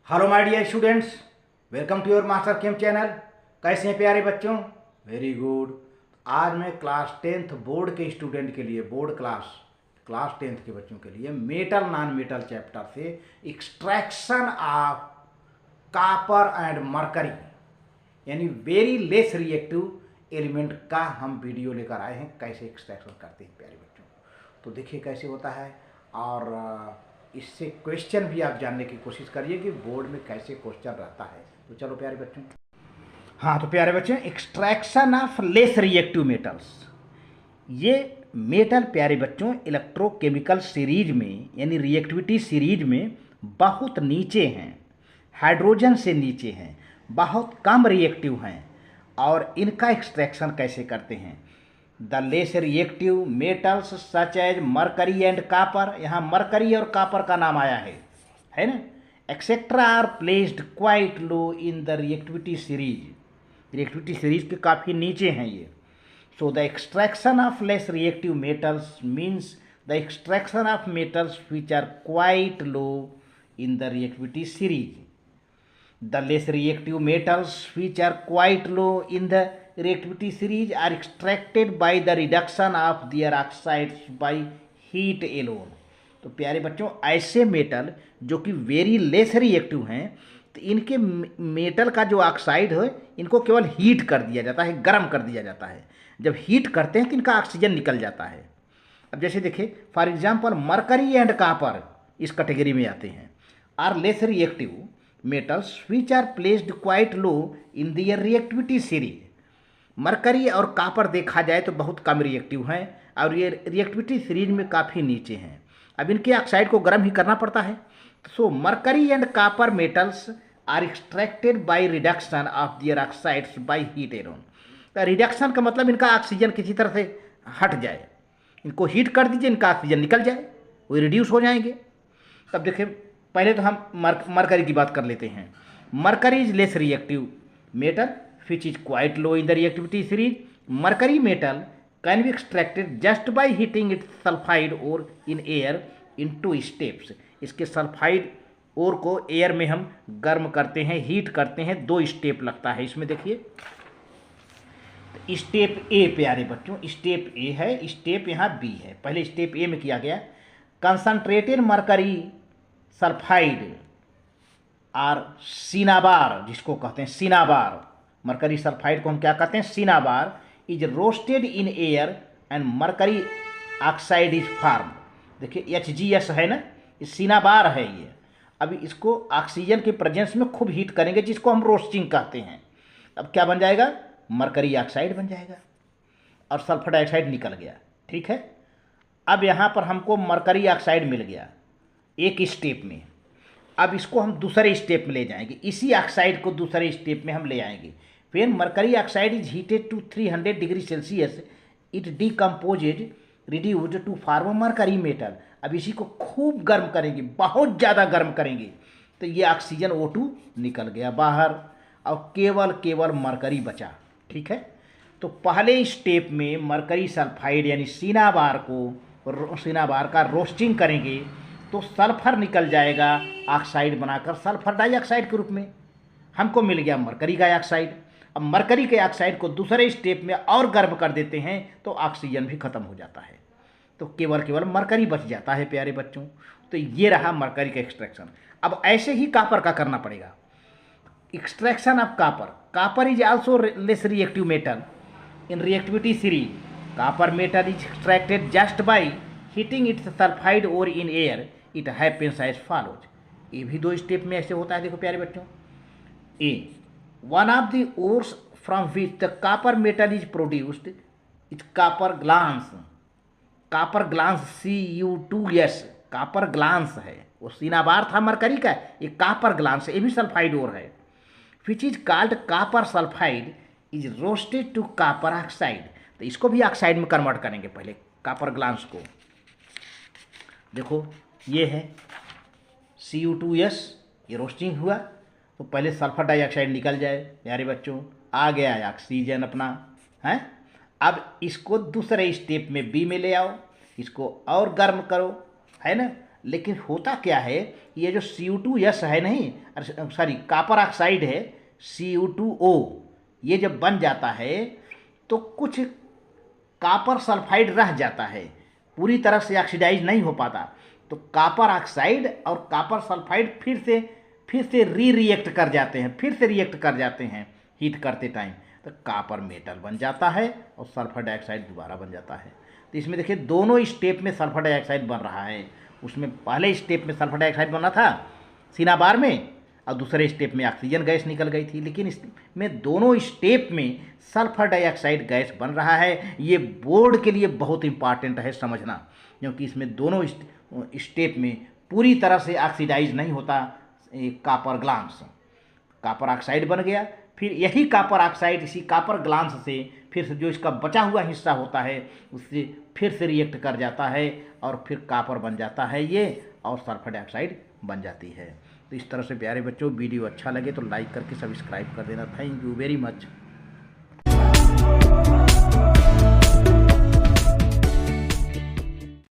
Hello my dear students, welcome to your master chem channel. कैसे हैं प्यारे बच्चों? Very good. आज मैं क्लास 10th बोर्ड के स्टूडेंट के लिए, बोर्ड क्लास 10th के बच्चों के लिए मेटल नॉन मेटल चैप्टर से extraction of copper and mercury यानी वेरी लेस रिएक्टिव एलिमेंट का हम वीडियो लेकर आए हैं। कैसे एक्सट्रैक्शन करते हैं प्यारे बच्चों, तो देखिए कैसे होता है। और इससे क्वेश्चन भी आप जानने की कोशिश करिए कि बोर्ड में कैसे क्वेश्चन रहता है। तो चलो प्यारे बच्चों, हाँ तो प्यारे बच्चों, extraction of less reactive metals. ये मेटल प्यारे बच्चों इलेक्ट्रोकेमिकल सीरीज में यानी रिएक्टिविटी सीरीज में बहुत नीचे हैं, हाइड्रोजन से नीचे हैं, बहुत कम रिएक्टिव हैं। और इनका एक्सट्रैक्शन कैसे करते हैं? The less reactive metals such as mercury and copper, यहाँ मरकरी और कापर का नाम आया है ना। Etcetera are placed quite low in the reactivity series के काफ़ी नीचे हैं ये। So the extraction of less reactive metals means the extraction of metals which are quite low in the reactivity series. The less reactive metals which are quite low in the reactivity series are extracted by the reduction of their oxides by heat alone। तो प्यारे बच्चों, ऐसे metal जो कि very less reactive हैं, तो इनके metal का जो ऑक्साइड है इनको केवल हीट कर दिया जाता है, गर्म कर दिया जाता है। जब हीट करते हैं तो इनका ऑक्सीजन निकल जाता है। अब जैसे देखिए for example mercury and copper इस कैटेगरी में आते हैं। Are less reactive metals which are placed quite low in their reactivity series. Mercury और कापर देखा जाए तो बहुत कम रिएक्टिव हैं और ये रिएक्टिविटी सीरीज में काफ़ी नीचे हैं। अब इनके ऑक्साइड को गर्म ही करना पड़ता है। So mercury and copper metals are extracted by reduction of their oxides by heat alone. तो रिडक्शन का मतलब इनका ऑक्सीजन किसी तरह से हट जाए, इनको हीट कर दीजिए, इनका ऑक्सीजन निकल जाए, वो रिड्यूस हो जाएंगे। तब देखिए पहले तो हम मरकरी की बात कर लेते हैं। Mercury is less reactive metal which is quite low in the reactivity series. Mercury metal can be extracted just by heating it sulphide ore in air in 2 steps. इसके सल्फाइड और को एयर में हम गर्म करते हैं, हीट करते हैं, 2 स्टेप लगता है इसमें। देखिए स्टेप ए प्यारे बच्चों, स्टेप ए है, स्टेप यहाँ बी है। पहले स्टेप ए में किया गया कंसंट्रेटेड मरकरी सल्फाइड और सिनाबार, जिसको कहते हैं सिनाबार, मरकरी सल्फाइड को हम क्या कहते हैं? Cinnabar is roasted in air and mercury oxide is form. देखिए HGS है ना, ये सिनाबार है ये। अभी इसको ऑक्सीजन के प्रेजेंस में खूब हीट करेंगे, जिसको हम रोस्टिंग कहते हैं। अब क्या बन जाएगा? मरकरी ऑक्साइड बन जाएगा और सल्फर डाइऑक्साइड निकल गया। ठीक है, अब यहाँ पर हमको मरकरी ऑक्साइड मिल गया एक स्टेप में। अब इसको हम दूसरे स्टेप में ले जाएंगे, इसी ऑक्साइड को दूसरे स्टेप में हम ले आएंगे। फिर mercury oxide is heated to 300 degree Celsius, it decomposed reduced to form mercury metal. अब इसी को खूब गर्म करेंगे, बहुत ज़्यादा गर्म करेंगे, तो ये ऑक्सीजन O2 निकल गया बाहर और केवल मरकरी बचा। ठीक है, तो पहले स्टेप में मरकरी सल्फाइड यानी सिनाबार का रोस्टिंग करेंगे तो सल्फर निकल जाएगा ऑक्साइड बनाकर, सल्फर डाइऑक्साइड के रूप में हमको मिल गया मरकरी का ऑक्साइड। अब मरकरी के ऑक्साइड को दूसरे स्टेप में और गर्म कर देते हैं तो ऑक्सीजन भी खत्म हो जाता है, तो केवल मरकरी बच जाता है प्यारे बच्चों। तो ये रहा मरकरी का एक्सट्रैक्शन। अब ऐसे ही कापर का करना पड़ेगा, extraction of copper is also less reactive metal in reactivity series. Copper metal is extracted just by heating its sulphide ore in air, it happens as follows. ये भी 2 स्टेप में ऐसे होता है। देखो प्यारे बच्चों, a one of the ores from which the copper metal is produced is copper glance. Copper glance Cu2S copper glance है, वो सिनाबार था मरकरी का, ये कापर ग्लांस, ये भी सल्फाइड और है। Which is called copper sulphide is roasted to copper oxide. तो इसको भी ऑक्साइड में कन्वर्ट करेंगे पहले कापर ग्लांस को। देखो ये है Cu2S, ये रोस्टिंग हुआ तो पहले सल्फर डाइऑक्साइड निकल जाए प्यारे बच्चों, आ गया ऑक्सीजन अपना है। अब इसको दूसरे स्टेप में बी में ले आओ, इसको और गर्म करो, है ना। लेकिन होता क्या है, ये जो Cu2S है नहीं, सॉरी कॉपर ऑक्साइड है Cu2O, ये जब बन जाता है तो कुछ कॉपर सल्फाइड रह जाता है, पूरी तरह से ऑक्सीडाइज नहीं हो पाता। तो कॉपर ऑक्साइड और कॉपर सल्फाइड फिर से रिएक्ट कर जाते हैं, फिर से रिएक्ट कर जाते हैं हीट करते टाइम, तो कॉपर मेटल बन जाता है और सल्फर डाइऑक्साइड दोबारा बन जाता है। तो इसमें देखिए दोनों स्टेप में सल्फर डाइऑक्साइड बन रहा है। उसमें पहले स्टेप में सल्फर डाइऑक्साइड बना था सिनाबार में, और दूसरे स्टेप में ऑक्सीजन गैस निकल गई थी, लेकिन इसमें दोनों स्टेप में सल्फर डाइऑक्साइड गैस बन रहा है। ये बोर्ड के लिए बहुत इंपॉर्टेंट है समझना, क्योंकि इसमें दोनों स्टेप में पूरी तरह से ऑक्सीडाइज नहीं होता कॉपर ग्लांस। कॉपर ऑक्साइड बन गया, फिर यही कॉपर ऑक्साइड इसी कॉपर ग्लांस से फिर से जो इसका बचा हुआ हिस्सा होता है उससे फिर से रिएक्ट कर जाता है और फिर कॉपर बन जाता है ये, और सल्फर डाइऑक्साइड बन जाती है। तो इस तरह से प्यारे बच्चों, वीडियो अच्छा लगे तो लाइक करके सब्सक्राइब कर देना। Thank you very much.